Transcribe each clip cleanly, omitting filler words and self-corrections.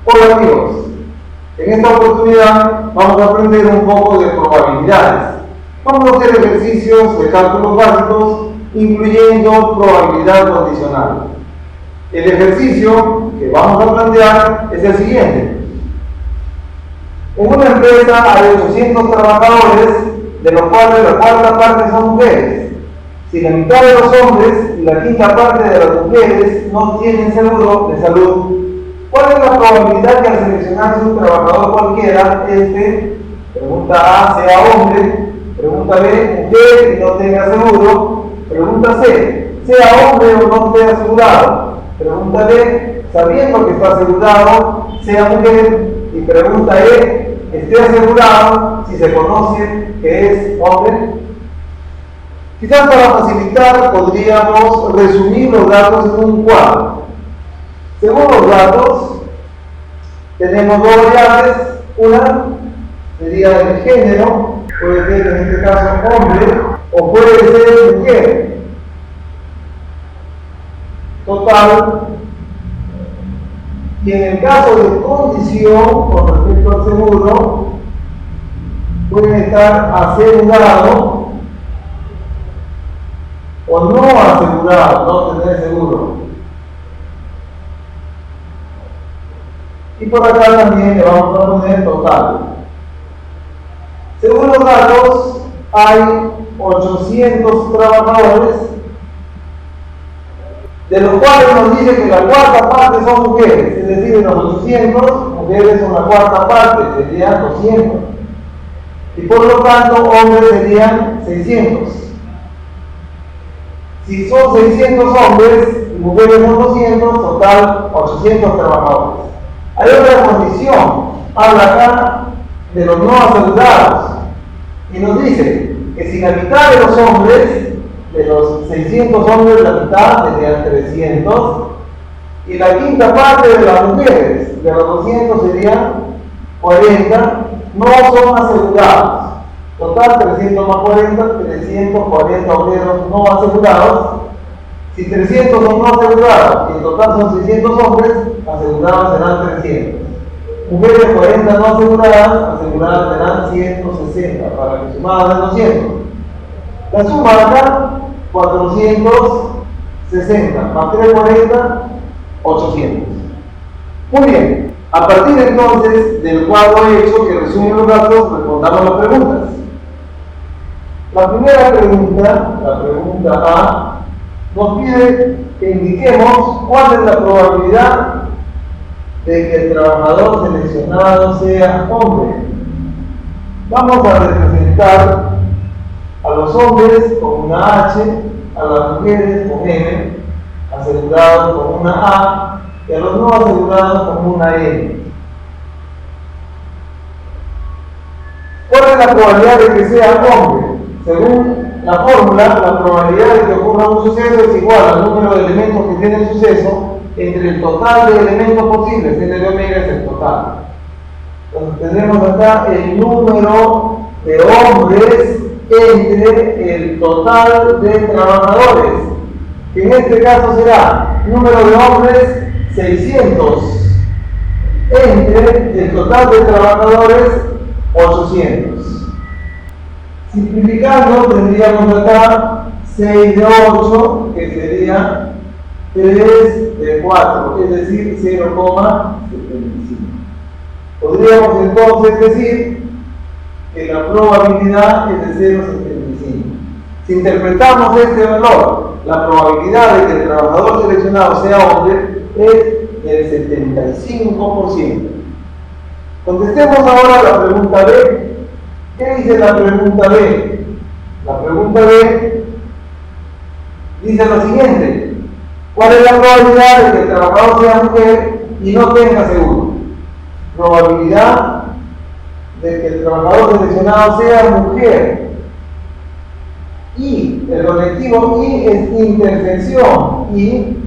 Hola amigos, en esta oportunidad vamos a aprender un poco de probabilidades. Vamos a hacer ejercicios de cálculos básicos incluyendo probabilidad condicional. El ejercicio que vamos a plantear es el siguiente. En una empresa hay 800 trabajadores, de los cuales la cuarta parte son mujeres. Si la mitad de los hombres y la quinta parte de las mujeres no tienen seguro de salud, ¿cuál es la probabilidad que al seleccionarse un trabajador cualquiera, pregunta A, sea hombre, pregunta B, mujer y no tenga seguro, pregunta C, sea hombre o no esté asegurado, pregunta D, sabiendo que está asegurado, sea mujer, y pregunta E, esté asegurado si se conoce que es hombre? Quizás para facilitar podríamos resumir los datos en un cuadro. Según los datos, tenemos dos variables. Una sería el género, puede ser en este caso hombre o puede ser mujer. Total. Y en el caso de condición con respecto al seguro, puede estar asegurado o no asegurado, no tener seguro. Y por acá también le vamos a poner total. Según los datos, hay 800 trabajadores, de los cuales nos dice que la cuarta parte son mujeres, es decir, de los 800, mujeres son la cuarta parte, serían 200. Y por lo tanto, hombres serían 600. Si son 600 hombres y mujeres son 200, total 800 trabajadores. Hay otra condición, habla acá de los no asegurados y nos dice que si la mitad de los hombres, de los 600 hombres, la mitad serían 300 y la quinta parte de las mujeres, de los 200 serían 40, no son asegurados. Total 300 más 40, 340 obreros no asegurados. Si 300 son no asegurados y en total son 600 hombres, asegurados serán 300. Mujeres 40 no aseguradas, aseguradas serán 160, para que sumadas de 200. La suma acá, 460, más 340, 800. Muy bien, a partir entonces del cuadro hecho que resume los datos, respondamos las preguntas. La primera pregunta, la pregunta A, nos pide que indiquemos cuál es la probabilidad de que el trabajador seleccionado sea hombre. Vamos a representar a los hombres con una H, a las mujeres con M, asegurados con una A y a los no asegurados con una N. ¿Cuál es la probabilidad de que sea hombre? Según la fórmula, la probabilidad de que ocurra un suceso es igual al número de elementos que tiene el suceso entre el total de elementos posibles, n de omega es el total. Entonces tendremos acá el número de hombres entre el total de trabajadores, que en este caso será número de hombres 600 entre el total de trabajadores 800. Simplificando, tendríamos acá 6 de 8, que sería 3 de 4, es decir, 0,75. Podríamos entonces decir que la probabilidad es de 0,75. Si interpretamos este valor, la probabilidad de que el trabajador seleccionado sea hombre es del 75%. Contestemos ahora la pregunta B. ¿Qué dice la pregunta B? La pregunta B dice lo siguiente: ¿cuál es la probabilidad de que el trabajador sea mujer y no tenga seguro? Probabilidad de que el trabajador seleccionado sea mujer y el conectivo y es intersección y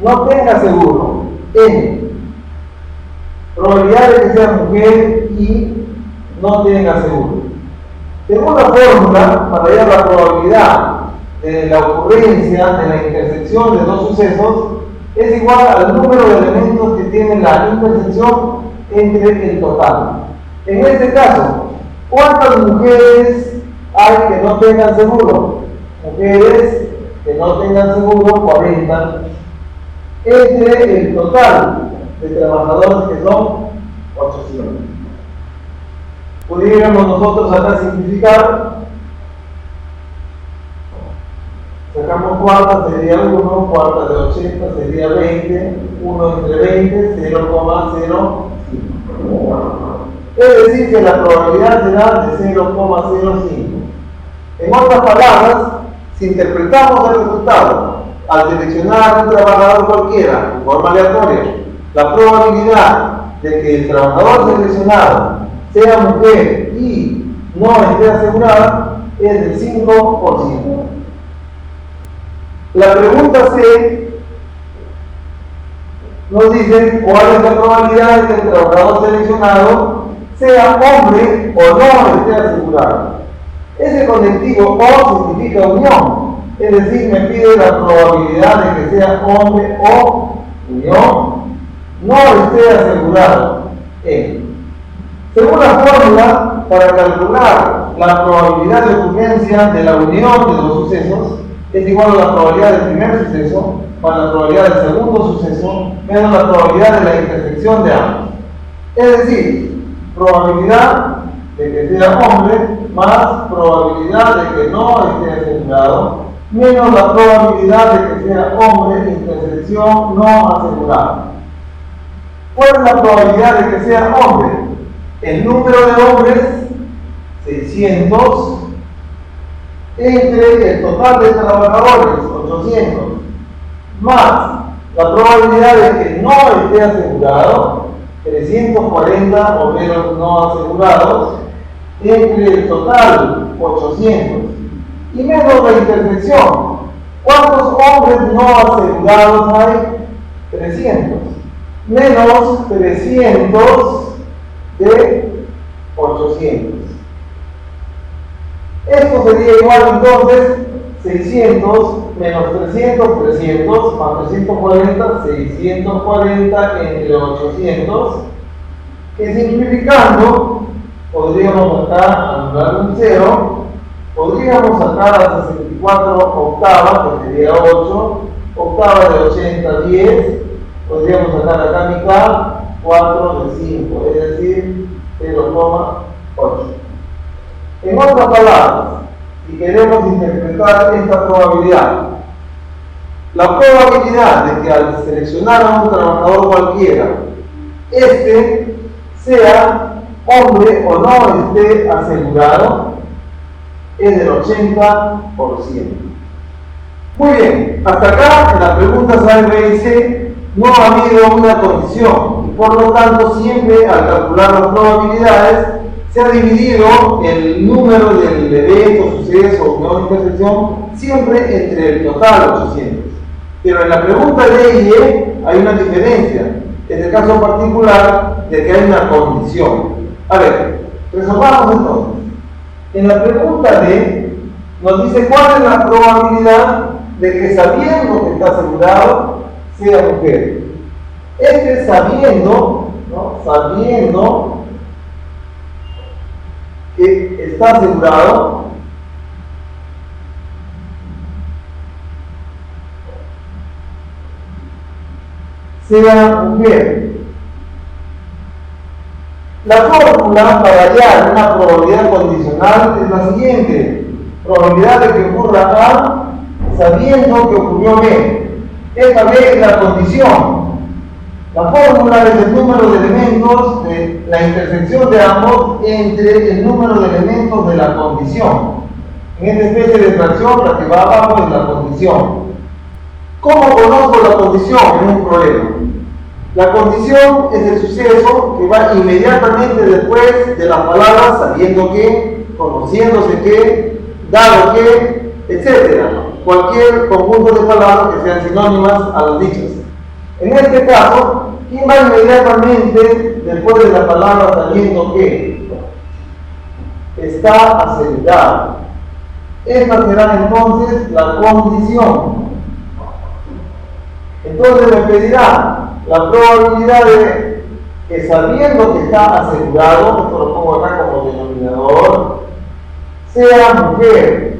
no tenga seguro. N. Probabilidad de que sea mujer y no tenga seguro. Según la fórmula, para hallar la probabilidad de la ocurrencia de la intersección de dos sucesos, es igual al número de elementos que tiene la intersección entre el total. En este caso, ¿cuántas mujeres hay que no tengan seguro? Mujeres que no tengan seguro, 40, entre el total de trabajadores que son 800. Pudiéramos nosotros acá simplificar. Sacamos cuarta, sería 1, cuarta de 80 sería 20, 1 entre 20, 0,05. Es decir, que la probabilidad será de 0,05. En otras palabras, si interpretamos el resultado al seleccionar un trabajador cualquiera, de forma aleatoria, la probabilidad de que el trabajador seleccionado sea mujer y no esté asegurada es del 5%. La pregunta C nos dice cuál es la probabilidad de que el trabajador seleccionado sea hombre o no esté asegurado. Ese conectivo o significa unión, es decir, me pide la probabilidad de que sea hombre o unión no esté asegurado. Según la fórmula, para calcular la probabilidad de ocurrencia de la unión de los sucesos, es igual a la probabilidad del primer suceso más la probabilidad del segundo suceso menos la probabilidad de la intersección de ambos. Es decir, probabilidad de que sea hombre más probabilidad de que no esté asegurado menos la probabilidad de que sea hombre intersección no asegurada. ¿Cuál es la probabilidad de que sea hombre? El número de hombres, 600, entre el total de trabajadores, 800, más la probabilidad de que no esté asegurado, 340 obreros no asegurados, entre el total, 800, y menos la intersección. ¿Cuántos hombres no asegurados hay? 300, menos 300 de 800. Esto sería igual entonces 600 menos 300, 300 más 340, 640 entre 800, que simplificando podríamos acá anular un 0, podríamos sacar a 64 octavas, que sería 8, octava de 80, 10, podríamos sacar acá mitad, 4 de 5, es decir, 0,8. En otras palabras, si queremos interpretar esta probabilidad, la probabilidad de que al seleccionar a un trabajador cualquiera, este sea hombre o no esté asegurado, es del 80%. Muy bien, hasta acá en las preguntas A, B y C no ha habido una condición y por lo tanto siempre al calcular las probabilidades se ha dividido el número del evento, suceso o no intersección siempre entre el total 800. Pero en la pregunta D y E hay una diferencia, en el caso particular de que hay una condición. A ver, resolvamos entonces. En la pregunta D nos dice cuál es la probabilidad de que sabiendo que está asegurado sea mujer. Este sabiendo, ¿no? Sabiendo que está asegurado, sea mujer. La fórmula para hallar una probabilidad condicional es la siguiente: probabilidad de que ocurra A sabiendo que ocurrió B. Esta B es la condición. La fórmula es el número de elementos de la intersección de ambos entre el número de elementos de la condición. En esta especie de fracción, la que va abajo es la condición. ¿Cómo conozco la condición en un problema? La condición es el suceso que va inmediatamente después de las palabras sabiendo que, conociéndose que, dado que, etc. Cualquier conjunto de palabras que sean sinónimas a las dichas. En este caso, ¿quién va inmediatamente después de la palabra sabiendo que? Está asegurado. Esta será entonces la condición. Entonces me pedirán la probabilidad de que, sabiendo que está asegurado, esto lo pongo acá como denominador, sea mujer.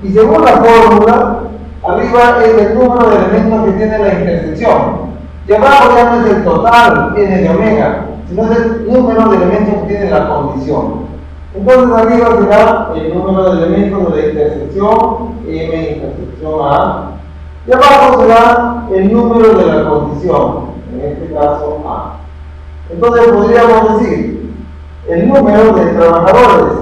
Y según la fórmula, arriba es el número de elementos que tiene la intersección. Y abajo ya no es el total, n de omega, sino es el número de elementos que tiene la condición. Entonces arriba será el número de elementos de la intersección, m intersección A, y abajo será el número de la condición, en este caso A. Entonces podríamos decir el número de trabajadores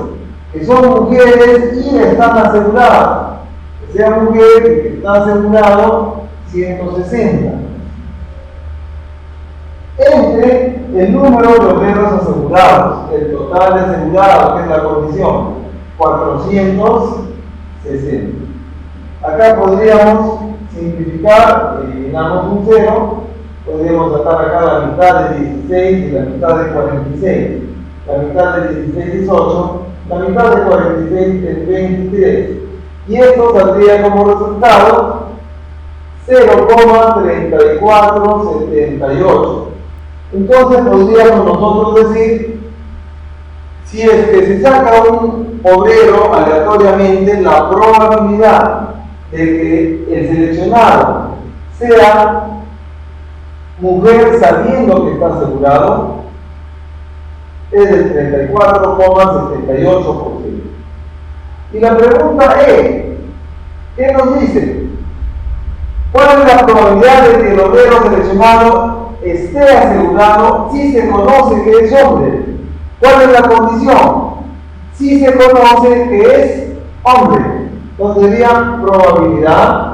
que son mujeres y están aseguradas. Que sea mujer y que está asegurado 160. Entre el número de obreros asegurados, el total de asegurados, que es la condición, 460. Acá podríamos simplificar, eliminamos un 0, podríamos sacar acá la mitad de 16 y la mitad de 46. La mitad de 16 es 8, la mitad de 46 es 23. Y esto saldría como resultado 0,3478. Entonces podríamos nosotros decir, si es que se saca un obrero aleatoriamente, la probabilidad de que el seleccionado sea mujer sabiendo que está asegurado es del 34,78%. Y la pregunta es, ¿qué nos dice? ¿Cuál es la probabilidad de que el obrero seleccionado esté asegurado si se conoce que es hombre? ¿Cuál es la condición? Si se conoce que es hombre. Entonces sería probabilidad,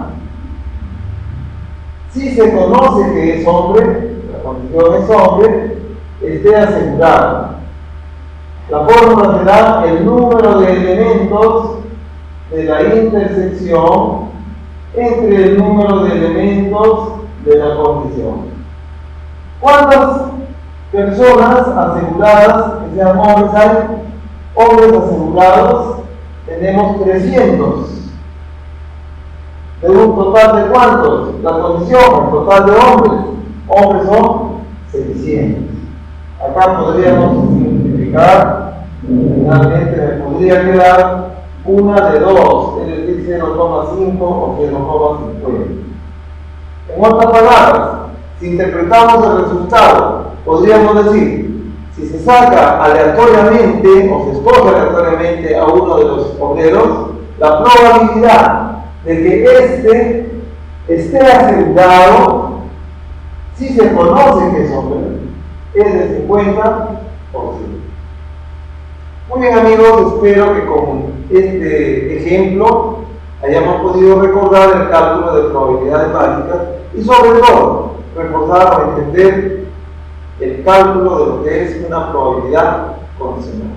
si se conoce que es hombre, la condición es hombre, esté asegurado. La fórmula será el número de elementos de la intersección entre el número de elementos de la condición. ¿Cuántas personas aseguradas que sean hombres hay? Hombres asegurados tenemos 300. ¿De un total de cuántos? La condición, el total de hombres. Hombres son 600. Acá podríamos simplificar. Finalmente me podría quedar una de 2, es decir, 0,5 o 0,50. En otras palabras, si interpretamos el resultado, podríamos decir, si se saca aleatoriamente o se escoge aleatoriamente a uno de los obreros, la probabilidad de que éste esté asegurado, si se conoce que es hombre, es de 50%. Muy bien, amigos, espero que con este ejemplo hayamos podido recordar el cálculo de probabilidades básicas y sobre todo reforzar o entender el cálculo de lo que es una probabilidad condicional.